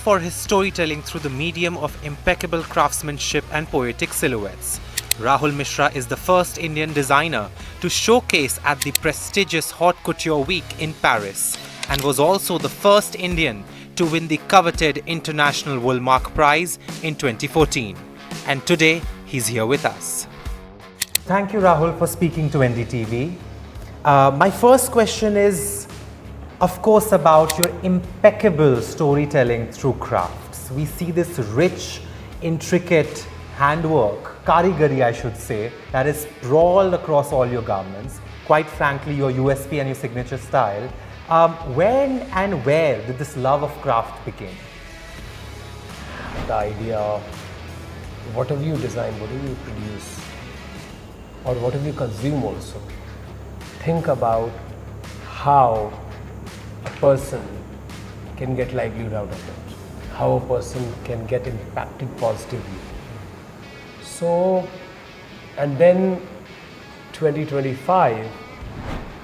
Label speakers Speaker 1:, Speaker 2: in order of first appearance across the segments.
Speaker 1: for his storytelling through the medium of impeccable craftsmanship and poetic silhouettes. Rahul Mishra is the first Indian designer to showcase at the prestigious Haute Couture Week in Paris, and was also the first Indian to win the coveted International Woolmark Prize in 2014. And today, he's here with us. Thank you, Rahul, for speaking to NDTV. My first question is, of course, about your impeccable storytelling through crafts. We see this rich, intricate handwork, karigari I should say, that is sprawled across all your garments. Quite frankly, your USP and your signature style. When and where did this love of craft begin?
Speaker 2: The idea of whatever you design, whatever you produce, or whatever you consume also, think about how a person can get livelihood out of it, how a person can get impacted positively. So, and then 2025,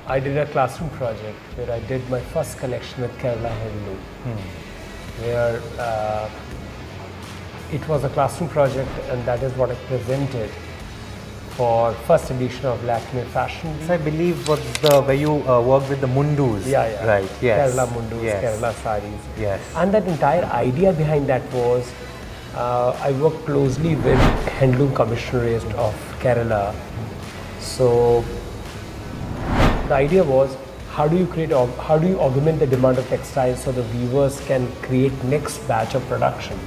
Speaker 2: I did a classroom project where I did my first collection with Kerala Handloom, where it was a classroom project, and that is what I presented for first edition of Lakme Fashion Week.
Speaker 1: So I believe was the where you worked with the mundus.
Speaker 2: Yeah.
Speaker 1: Right. Yes.
Speaker 2: Kerala mundus,
Speaker 1: Yes.
Speaker 2: Kerala saris.
Speaker 1: Yes.
Speaker 2: And that entire idea behind that was, I worked closely with Handloom Commissionerate of Kerala. So the idea was, how do you augment the demand of textiles so the weavers can create next batch of production?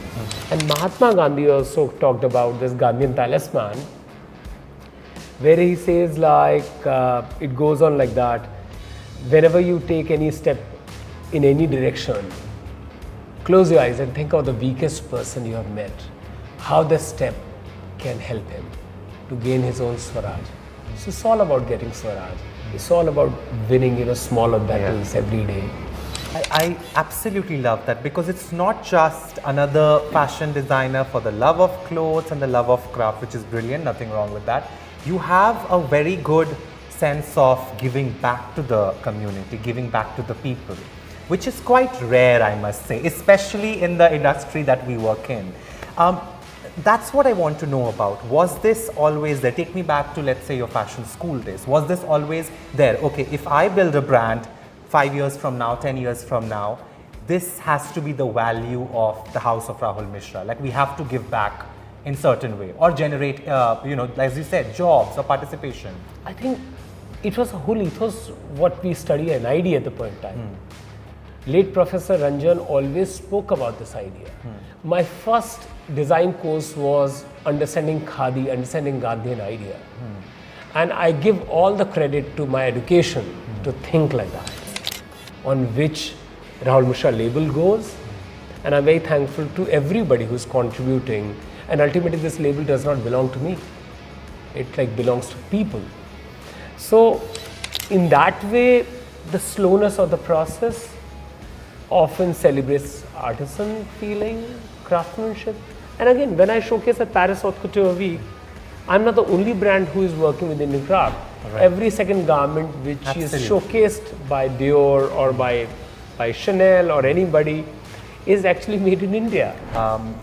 Speaker 2: And Mahatma Gandhi also talked about this Gandhian talisman, where he says like, it goes on like that, whenever you take any step in any direction, close your eyes and think of the weakest person you have met, how this step can help him to gain his own Swaraj. So it's all about getting Swaraj. It's all about winning, smaller battles every day.
Speaker 1: I absolutely love that, because it's not just another fashion designer for the love of clothes and the love of craft, which is brilliant, nothing wrong with that. You have a very good sense of giving back to the community, giving back to the people, which is quite rare, I must say, especially in the industry that we work in. That's what I want to know about. Was this always there? Take me back to, let's say, your fashion school days. Was this always there? Okay, if I build a brand 5 years from now, 10 years from now, this has to be the value of the house of Rahul Mishra. Like, we have to give back in certain way, or generate, as you said, jobs or participation.
Speaker 2: I think it was a whole ethos what we study an idea at the point in time. Late Professor Ranjan always spoke about this idea. My first design course was understanding Khadi, understanding Gandhian idea. And I give all the credit to my education to think like that, on which Rahul Mishra label goes. And I'm very thankful to everybody who's contributing. And ultimately this label does not belong to me. It belongs to people. So in that way, the slowness of the process often celebrates artisan feeling, craftsmanship. And again, when I showcase at Paris Haute Couture Week, I'm not the only brand who is working with Indian craft. Right. Every second garment which is showcased by Dior or by Chanel or anybody is actually made in India.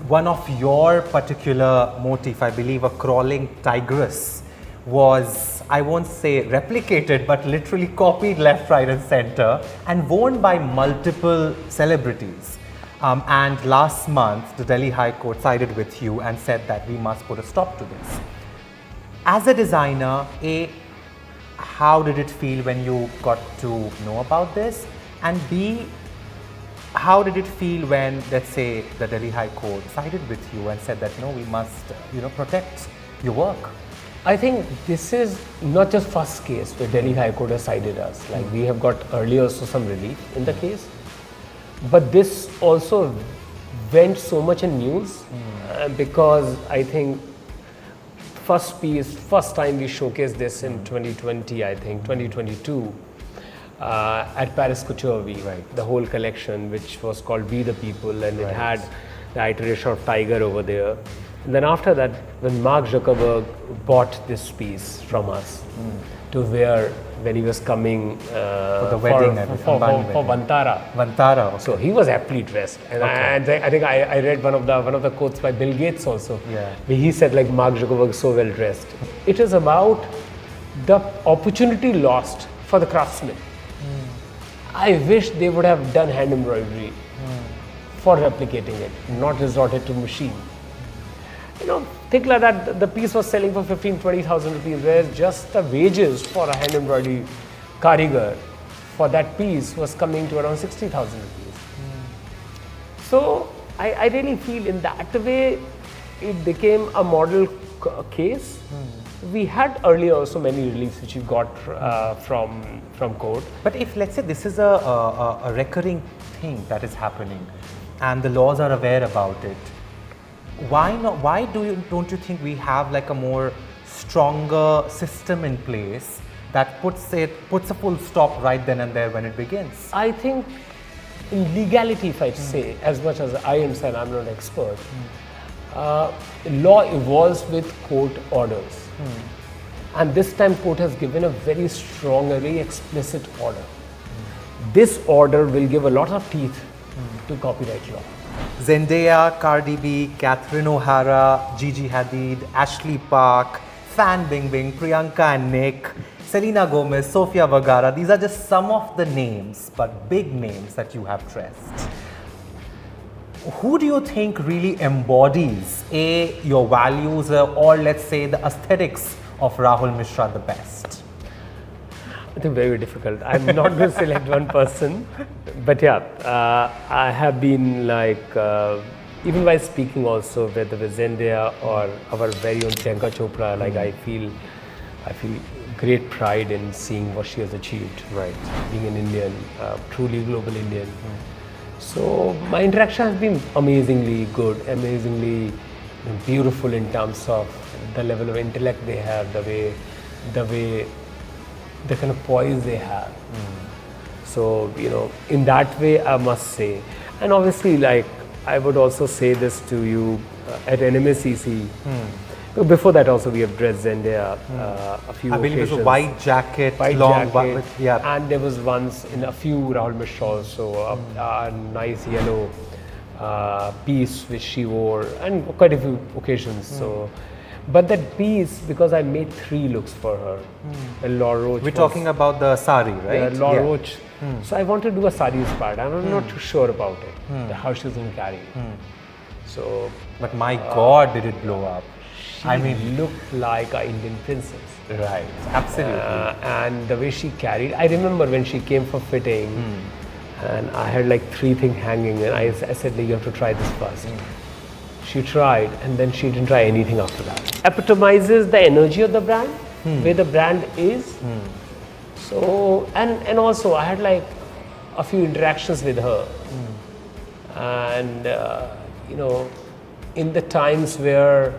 Speaker 1: One of your particular motif, I believe a crawling tigress, was, I won't say replicated, but literally copied left, right and center, and worn by multiple celebrities. And last month, the Delhi High Court sided with you and said that we must put a stop to this. As a designer, A, how did it feel when you got to know about this? And B, how did it feel when, let's say, the Delhi High Court sided with you and said that, no, we must, protect your work?
Speaker 2: I think this is not just first case where Delhi High Court has sided us. Like, we have got earlier also some relief in the case. But this also went so much in news because I think first time we showcased this in 2020, I think, 2022 at Paris Couture Week.
Speaker 1: Right.
Speaker 2: The whole collection, which was called Be the People, and it had the iteration of tiger over there. And then after that, when Mark Zuckerberg bought this piece from us, to wear when he was coming
Speaker 1: For the wedding,
Speaker 2: for Vantara.
Speaker 1: Vantara. Okay.
Speaker 2: So he was aptly dressed, and I think I read one of the quotes by Bill Gates also.
Speaker 1: Yeah.
Speaker 2: Where he said like Mark Zuckerberg so well dressed. It is about the opportunity lost for the craftsmen. I wish they would have done hand embroidery for replicating it, not resorted to machine. You know, think like that. The piece was selling for 15,000-20,000 rupees, whereas just the wages for a hand embroidery karigar for that piece was coming to around 60,000 rupees. So I really feel in that way it became a model case. We had earlier also many reliefs which we got from court.
Speaker 1: But if let's say this is a recurring thing that is happening, and the laws are aware about it, why not? Why don't you think we have like a more stronger system in place that puts a full stop right then and there when it begins?
Speaker 2: I think in legality, if I say, as much as I understand, I'm not an expert. Law evolves with court orders, and this time court has given a very strong, a very explicit order. This order will give a lot of teeth to copyright law.
Speaker 1: Zendaya, Cardi B, Catherine O'Hara, Gigi Hadid, Ashley Park, Fan Bingbing, Priyanka and Nick, Selena Gomez, Sofia Vergara. These are just some of the names, but big names that you have dressed. Who do you think really embodies your values or let's say the aesthetics of Rahul Mishra the best?
Speaker 2: I think very difficult. I'm not going to select one person, but yeah, I have been like, even while speaking also, whether with Zendaya or our very own Priyanka Chopra, like I feel great pride in seeing what she has achieved.
Speaker 1: Right.
Speaker 2: Being an Indian, truly global Indian. So my interaction has been amazingly good, amazingly beautiful in terms of the level of intellect they have, the kind of poise they have. So, you know, in that way, I must say. And obviously, like, I would also say this to you at NMSCC. Before that also, we have dressed Zendaya a few occasions.
Speaker 1: I believe it was a white jacket,
Speaker 2: yeah. And there was once in a few Rahul Mishra also, a nice yellow piece which she wore, and quite a few occasions. So. But that piece, because I made 3 looks for her, and Laura Roach.
Speaker 1: We're talking about the sari, right?
Speaker 2: Yeah, Laura Roach. So I wanted to do a sari part. I'm not too sure about it, how she's going to carry it. So,
Speaker 1: but my God, did it blow up?
Speaker 2: She looked like an Indian princess.
Speaker 1: Right, absolutely.
Speaker 2: And the way she carried, I remember when she came for fitting, and I had like 3 things hanging, and I said, you have to try this first. She tried, and then she didn't try anything after that. Epitomizes the energy of the brand, where the brand is. So, and also I had like a few interactions with her. And, you know, in the times where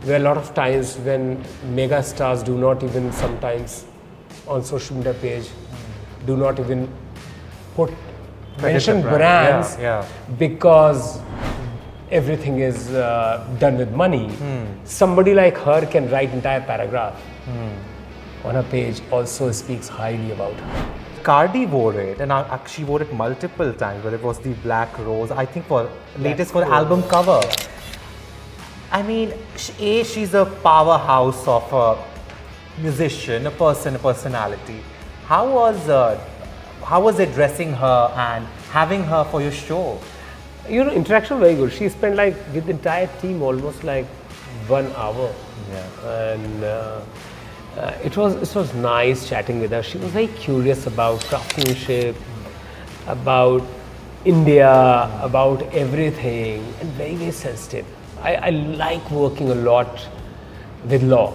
Speaker 2: a lot of times when mega stars do not even sometimes on social media page, do not even mention brands because everything is done with money. Somebody like her can write entire paragraph on a page, also speaks highly about her.
Speaker 1: Cardi wore it, and she wore it multiple times, where it was the black rose, I think for latest for the album cover. I mean, she's a powerhouse of a musician, a personality. How was it dressing her and having her for your show?
Speaker 2: You know, interaction very good. She spent like with the entire team almost like 1 hour. And it was nice chatting with her. She was very curious about craftsmanship, about India, about everything, and very, very sensitive. I like working a lot with Law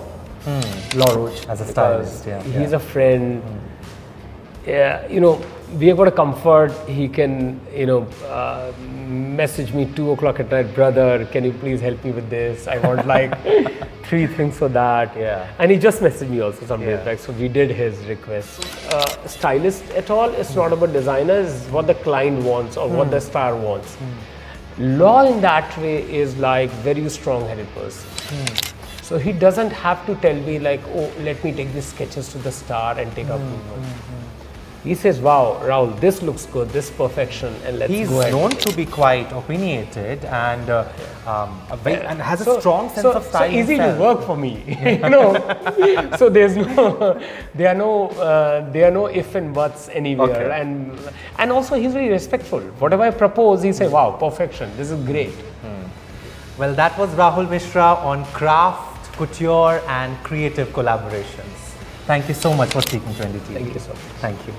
Speaker 2: Roach
Speaker 1: as a stylist.
Speaker 2: He's a friend. You know, we have got a comfort. He can, you know, message me 2 o'clock at night, brother, can you please help me with this? I want like 3 things for that. And he just messaged me also some days back. So we did his request. Stylist at all, it's not about designer, it's what the client wants or what the star wants. Law in that way is like very strong-headed person. So he doesn't have to tell me like, oh, let me take these sketches to the star and take out movement. He says, wow, Rahul, this looks good, this perfection, and let's
Speaker 1: He's
Speaker 2: go ahead.
Speaker 1: known to be quite opinionated and and has a strong sense of style.
Speaker 2: So easy
Speaker 1: himself.
Speaker 2: to work for me, you know. So there's no, there are no if and buts anywhere,
Speaker 1: Okay.
Speaker 2: and also he's very respectful. Whatever I propose, he say, wow, perfection, this is great.
Speaker 1: Well, that was Rahul Mishra on craft, couture and creative collaborations. Thank you so much for speaking to NDTV.
Speaker 2: Thank you so much.
Speaker 1: Thank you.